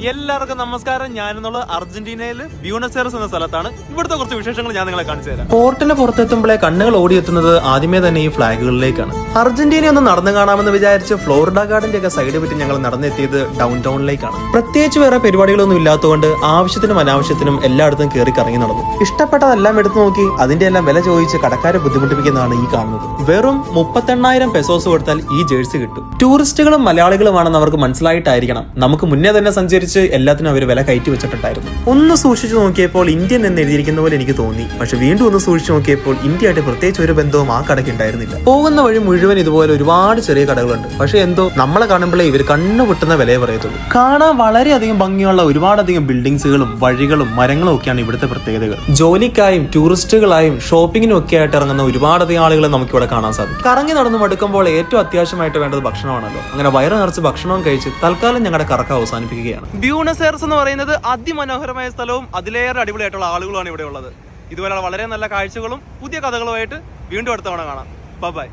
എല്ലാവർക്കും നമസ്കാരം. ഞാനെന്നുള്ള അർജന്റീനയിൽ ബ്യൂണസ് എയർസ് എന്ന സ്ഥലത്താണ്. ഇവിടുത്തെ കുറച്ച് വിശേഷങ്ങൾ ഞാൻ നിങ്ങളെ കാണിച്ചു തരാം. പോർട്ടിന് പുറത്തെത്തുമ്പോഴേ കണ്ണുകൾ ഓടിയെത്തുന്നത് ആദ്യമേ തന്നെ ഈ ഫ്ലാഗുകളിലേക്കാണ്. അർജന്റീന ഒന്ന് നടന്നു കാണാമെന്ന് വിചാരിച്ച് ഫ്ലോറിഡ ഗാർഡന്റെ ഒക്കെ സൈഡ് പറ്റി ഞങ്ങൾ നടന്നെത്തിയത് ഡൗൺ ടൗണിലേക്കാണ്. പ്രത്യേകിച്ച് വേറെ പരിപാടികളൊന്നും ഇല്ലാത്തതുകൊണ്ട് ആവശ്യത്തിനും അനാവശ്യത്തിനും എല്ലായിടത്തും കയറി കറങ്ങി നടന്നു. ഇഷ്ടപ്പെട്ടതെല്ലാം എടുത്തു നോക്കി അതിന്റെ എല്ലാം വില ചോദിച്ച് കടക്കാരെ ബുദ്ധിമുട്ടിപ്പിക്കുന്നതാണ് ഈ കാണുന്നത്. വെറും 38,000 പെസോസ് കൊടുത്താൽ ഈ ജേഴ്സി കിട്ടും. ടൂറിസ്റ്റുകളും മലയാളികളുമാണെന്ന് അവർക്ക് മനസ്സിലായിട്ടായിരിക്കണം നമുക്ക് മുന്നേ തന്നെ സഞ്ചരിച്ച് എല്ലാത്തിനും അവർ വില കയറ്റി വെച്ചിട്ടുണ്ടായിരുന്നു. ഒന്ന് സൂക്ഷിച്ചു നോക്കിയപ്പോൾ ഇന്ത്യൻ എന്ന് എഴുതിയിരിക്കുന്ന പോലെ എനിക്ക് തോന്നി. പക്ഷെ വീണ്ടും ഒന്ന് സൂക്ഷിച്ചു നോക്കിയപ്പോൾ ഇന്ത്യയായിട്ട് പ്രത്യേകിച്ച് ഒരു ബന്ധവും ആ കടയ്ക്ക് ഉണ്ടായിരുന്നില്ല. പോകുന്ന വഴി മുഴുവൻ ഇതുപോലെ ഒരുപാട് ചെറിയ കടകളുണ്ട്. പക്ഷെ എന്തോ നമ്മളെ കാണുമ്പോഴേ ഇവർ കണ്ണു പൊട്ടുന്ന വിലയെ പറയത്തുള്ളൂ. കാണാൻ വളരെയധികം ഭംഗിയുള്ള ഒരുപാടധികം ബിൽഡിങ്സുകളും വഴികളും മരങ്ങളും ഒക്കെയാണ് ഇവിടുത്തെ പ്രത്യേകതകൾ. ജോലിക്കായും ടൂറിസ്റ്റുകളായും ഷോപ്പിങ്ങിനും ഒക്കെ ആയിട്ട് ഇറങ്ങുന്ന ഒരുപാടധികം ആളുകളെ നമുക്ക് ഇവിടെ കാണാൻ സാധിക്കും. കറങ്ങി നടന്ന് മടുക്കുമ്പോൾ ഏറ്റവും അത്യാവശ്യമായിട്ട് വേണ്ടത് ഭക്ഷണമാണല്ലോ. അങ്ങനെ വയറ് നിറച്ച് ഭക്ഷണവും കഴിച്ച് തൽക്കാലം ഞങ്ങളുടെ കറക്കം അവസാനിപ്പിക്കുകയാണ്. ബ്യൂണസ് എയർസ് എന്ന് പറയുന്നത് അതിമനോഹരമായ സ്ഥലവും അതിലേറെ അടിപൊളിയായിട്ടുള്ള ആളുകളുമാണ് ഇവിടെ ഉള്ളത്. ഇതുപോലെയുള്ള വളരെ നല്ല കാഴ്ചകളും പുതിയ കഥകളുമായിട്ട് വീണ്ടും അടുത്ത തവണ കാണാം. ബൈ.